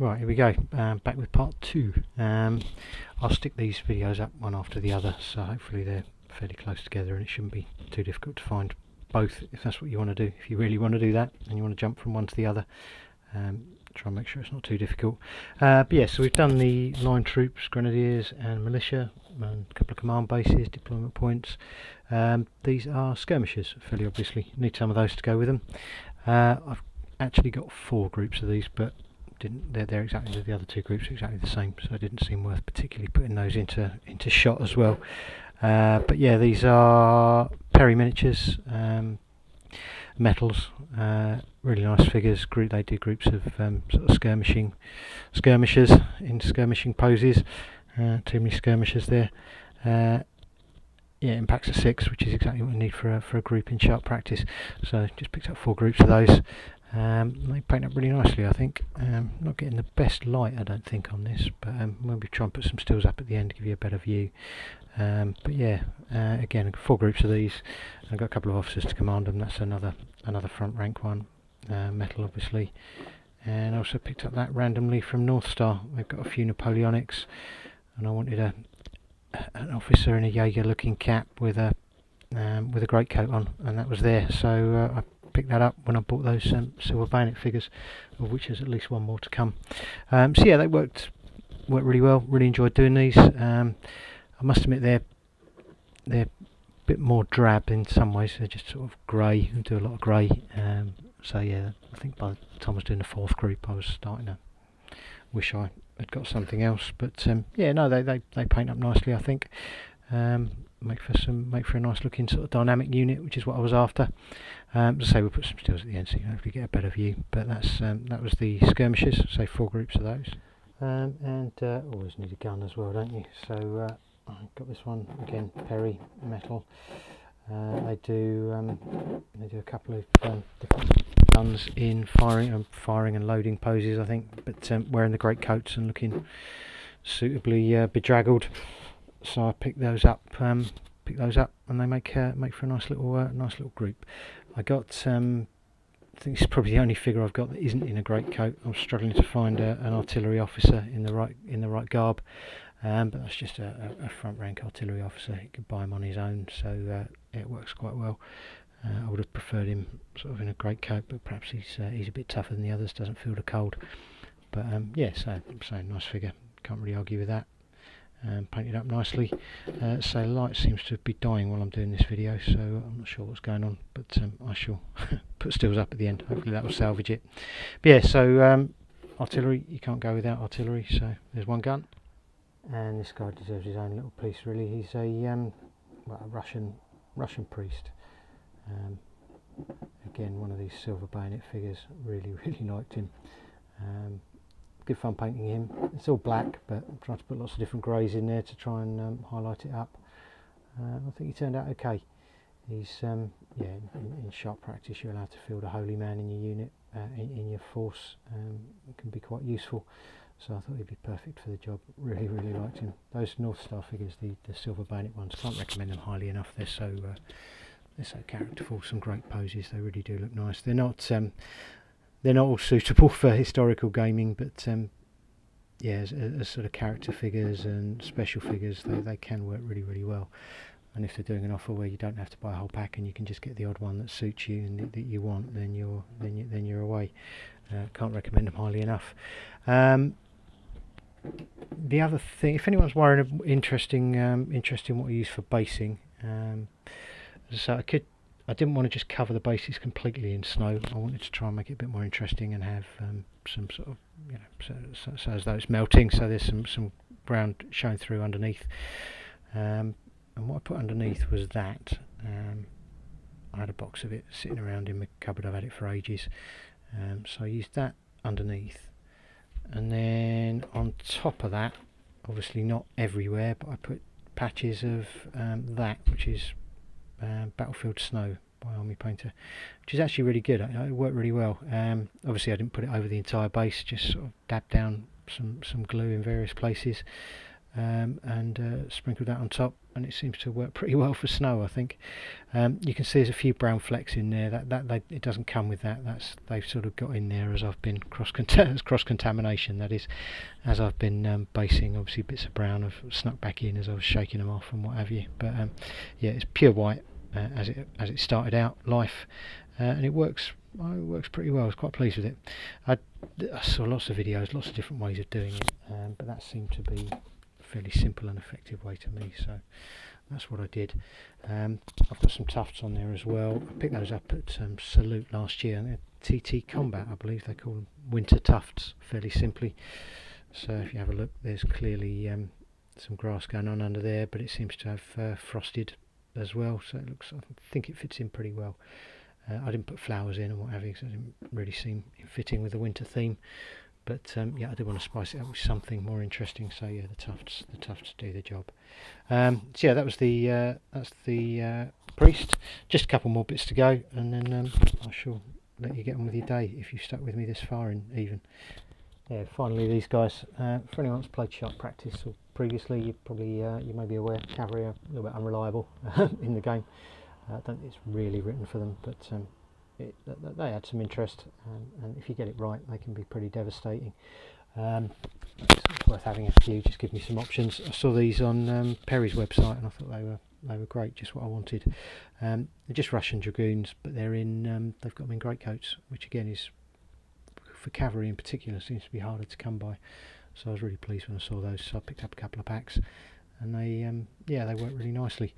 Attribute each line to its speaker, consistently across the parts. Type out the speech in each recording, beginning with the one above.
Speaker 1: Right, here we go, back with part 2. I'll stick these videos up one after the other, so hopefully they're fairly close together and it shouldn't be too difficult to find both if that's what you want to do. If you really want to do that and you want to jump from one to the other, try and make sure it's not too difficult. But yeah, so we've done the line troops, grenadiers and militia, and a couple of command bases, deployment points. These are skirmishers, fairly obviously. Need some of those to go with them. I've actually got 4 groups of these, but they're exactly the other 2 groups are exactly the same, so it didn't seem worth particularly putting those into shot as well. But yeah, these are Perry miniatures, metals, really nice figures. They do groups of sort of skirmishers in skirmishing poses. Too many skirmishers there. Yeah, in packs of 6, which is exactly what we need for a group in sharp practice. So just picked up 4 groups of those. They paint up really nicely, I think. Not getting the best light, I don't think, on this, but maybe try and put some stills up at the end to give you a better view. But yeah, again, 4 groups of these. I've got a couple of officers to command them. That's another front rank one, metal obviously. And I also picked up that randomly from North Star. They've got a few Napoleonics, and I wanted an officer in a Jaeger looking cap with a greatcoat on, and that was there. So I picked that up when I bought those silver bayonet figures, of which there's at least one more to come. So yeah, they worked really well. Really enjoyed doing these. I must admit they're a bit more drab in some ways. They're just sort of grey and do a lot of grey. So yeah, I think by the time I was doing the 4th group, I was starting to wish I had got something else. But yeah, no, they paint up nicely, I think. Make for a nice looking sort of dynamic unit, which is what I was after. As I say, we'll put some stills at the end so you can hopefully get a better view. But that was the skirmishers, so 4 groups of those. And always need a gun as well, don't you? So I've got this one again, Perry metal. They do a couple of different guns in firing and loading poses, I think. But wearing the great coats and looking suitably bedraggled. So I picked those up, and they make for a nice little group. I got, I think this is probably the only figure I've got that isn't in a great coat. I'm struggling to find an artillery officer in the right garb, but that's just a front rank artillery officer. He could buy him on his own, so it works quite well. I would have preferred him sort of in a great coat, but perhaps he's a bit tougher than the others. Doesn't feel the cold, but yeah, so nice figure. Can't really argue with that. Painted up nicely. So light seems to be dying while I'm doing this video, so I'm not sure what's going on, but I shall put stills up at the end. Hopefully that will salvage it. But yeah, so artillery, you can't go without artillery, so there's one gun. And this guy deserves his own little piece, really. He's a Russian priest. Again, one of these silver bayonet figures. Really liked him. Good fun painting him. It's all black, but I'm trying to put lots of different greys in there to try and highlight it up. I think he turned out okay. He's yeah, in sharp practice you're allowed to field a holy man in your unit, in your force. It can be quite useful, so I thought he'd be perfect for the job. Really liked him. Those North Star figures, the silver bayonet ones, can't recommend them highly enough. They're so characterful. Some great poses. They really do look nice. They're not all suitable for historical gaming, but yeah, as sort of character figures and special figures, they can work really well. And if they're doing an offer where you don't have to buy a whole pack and you can just get the odd one that suits you and that you want, then you're away. Can't recommend them highly enough. The other thing, if anyone's interested in what I use for basing, so I didn't want to just cover the bases completely in snow. I wanted to try and make it a bit more interesting and have some sort of, so as though it's melting, so there's some ground showing through underneath. And what I put underneath was that. I had a box of it sitting around in my cupboard. I've had it for ages. So I used that underneath. And then on top of that, obviously not everywhere, but I put patches of that, which is Battlefield Snow by Army Painter, which is actually really good. It worked really well. Obviously I didn't put it over the entire base, just sort of dabbed down some glue in various places. and sprinkled that on top, and it seems to work pretty well for snow, I think. You can see there's a few brown flecks in there. It doesn't come with that. They've sort of got in there as I've been cross contamination. That is, as I've been basing, obviously bits of brown have snuck back in as I was shaking them off and what have you. But yeah, it's pure white as it started out life, and it works. It works pretty well. I was quite pleased with it. I saw lots of videos, lots of different ways of doing it, but that seemed to be a fairly simple and effective way to me. So that's what I did. I've got some tufts on there as well. I picked those up at Salute last year, and they're TT Combat, I believe they call them, winter tufts, fairly simply. So if you have a look, there's clearly some grass going on under there, but it seems to have frosted as well, so it looks, I think it fits in pretty well. I didn't put flowers in and what have you, because it didn't really seem fitting with the winter theme. But yeah, I did want to spice it up with something more interesting. So yeah, the tufts do the job. So yeah, that's the priest. Just a couple more bits to go, and then I shall let you get on with your day if you've stuck with me this far in even. Yeah, finally these guys. For anyone that's played sharp practice or previously, you may be aware cavalry are a little bit unreliable in the game. I don't think it's really written for them, but they had some interest, and if you get it right, they can be pretty devastating. It's worth having a few, just give me some options. I saw these on Perry's website, and I thought they were great, just what I wanted. They're just Russian dragoons, but they've got them in greatcoats, which again is, for cavalry in particular, seems to be harder to come by. So I was really pleased when I saw those. So I picked up a couple of packs, and they work really nicely.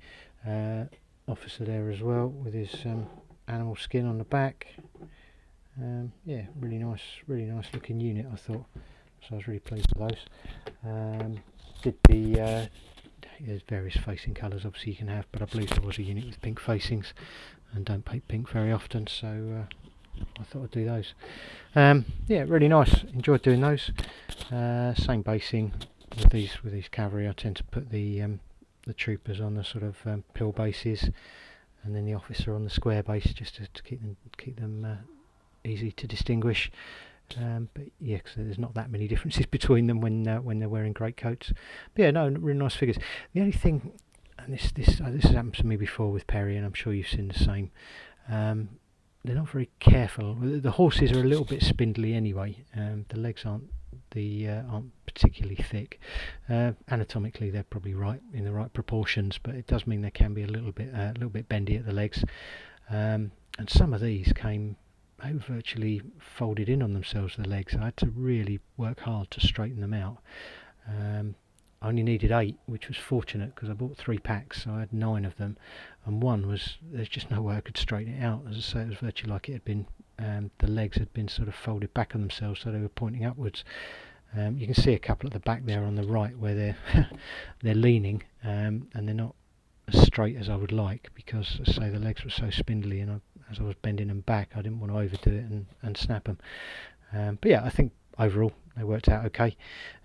Speaker 1: Officer there as well with his animal skin on the back. Yeah, really nice looking unit, I thought. So I was really pleased with those. Did the there's various facing colours obviously you can have, but I believe there was a unit with pink facings, and don't paint pink very often, so I thought I'd do those. Yeah, really nice. Enjoyed doing those. Same basing with these cavalry. I tend to put the troopers on the sort of pill bases, and then the officer on the square base, just to keep them easy to distinguish. But yeah, because there's not that many differences between them when they're wearing greatcoats. But yeah, no, really nice figures. The only thing, and this has happened to me before with Perry, and I'm sure you've seen the same. They're not very careful. The horses are a little bit spindly anyway. The legs aren't particularly thick. Anatomically, they're probably right in the right proportions, but it does mean they can be a little bit bendy at the legs. And some of these they were virtually folded in on themselves, the legs. I had to really work hard to straighten them out. I only needed 8, which was fortunate because I bought 3 packs, so I had 9 of them, and there's just no way I could straighten it out. As I say, it was virtually like it had been, the legs had been sort of folded back on themselves, so they were pointing upwards. You can see a couple at the back there on the right where they're they're leaning, and they're not as straight as I would like, because, as I say, the legs were so spindly, and as I was bending them back, I didn't want to overdo it and snap them. But yeah, I think overall they worked out okay.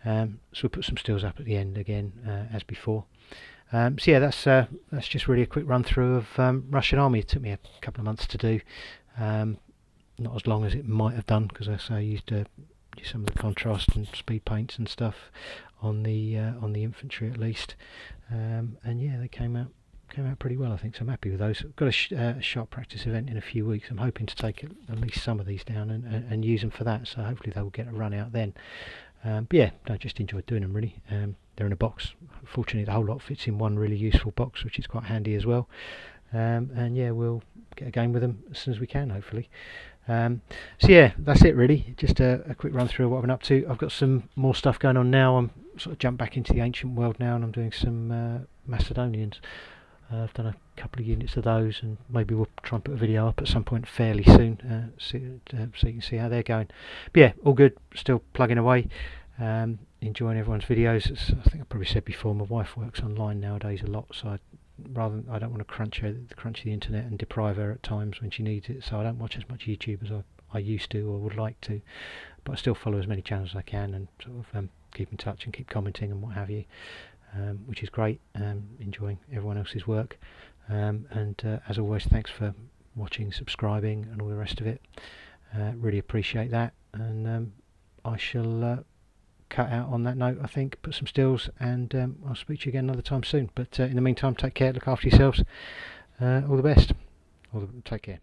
Speaker 1: So we'll put some stills up at the end again, as before. So yeah, that's just really a quick run through of Russian Army. It took me a couple of months to do, not as long as it might have done, because I used some of the contrast and speed paints and stuff on the infantry at least, and yeah, they came out pretty well, I think, so I'm happy with those. I've got a sharp practice event in a few weeks. I'm hoping to take at least some of these down and use them for that, so hopefully they will get a run out then. But yeah, I just enjoyed doing them really. They're in a box. Fortunately, the whole lot fits in one really useful box, which is quite handy as well. And yeah, we'll get a game with them as soon as we can, hopefully. So yeah, that's it really. Just a quick run through of what I've been up to. I've got some more stuff going on now. I'm sort of jumped back into the ancient world now, and I'm doing some Macedonians. I've done a couple of units of those, and maybe we'll try and put a video up at some point fairly soon, so you can see how they're going. But yeah, all good, still plugging away, enjoying everyone's videos. I think I probably said before, my wife works online nowadays a lot, so I don't want to crunch the internet and deprive her at times when she needs it, so I don't watch as much YouTube as I used to or would like to, but I still follow as many channels as I can, and sort of keep in touch and keep commenting and what have you. Which is great, enjoying everyone else's work, and as always, thanks for watching, subscribing and all the rest of it. Really appreciate that, and I shall cut out on that note, I think. Put some stills, and I'll speak to you again another time soon. But in the meantime, take care, look after yourselves. All the best. Take care.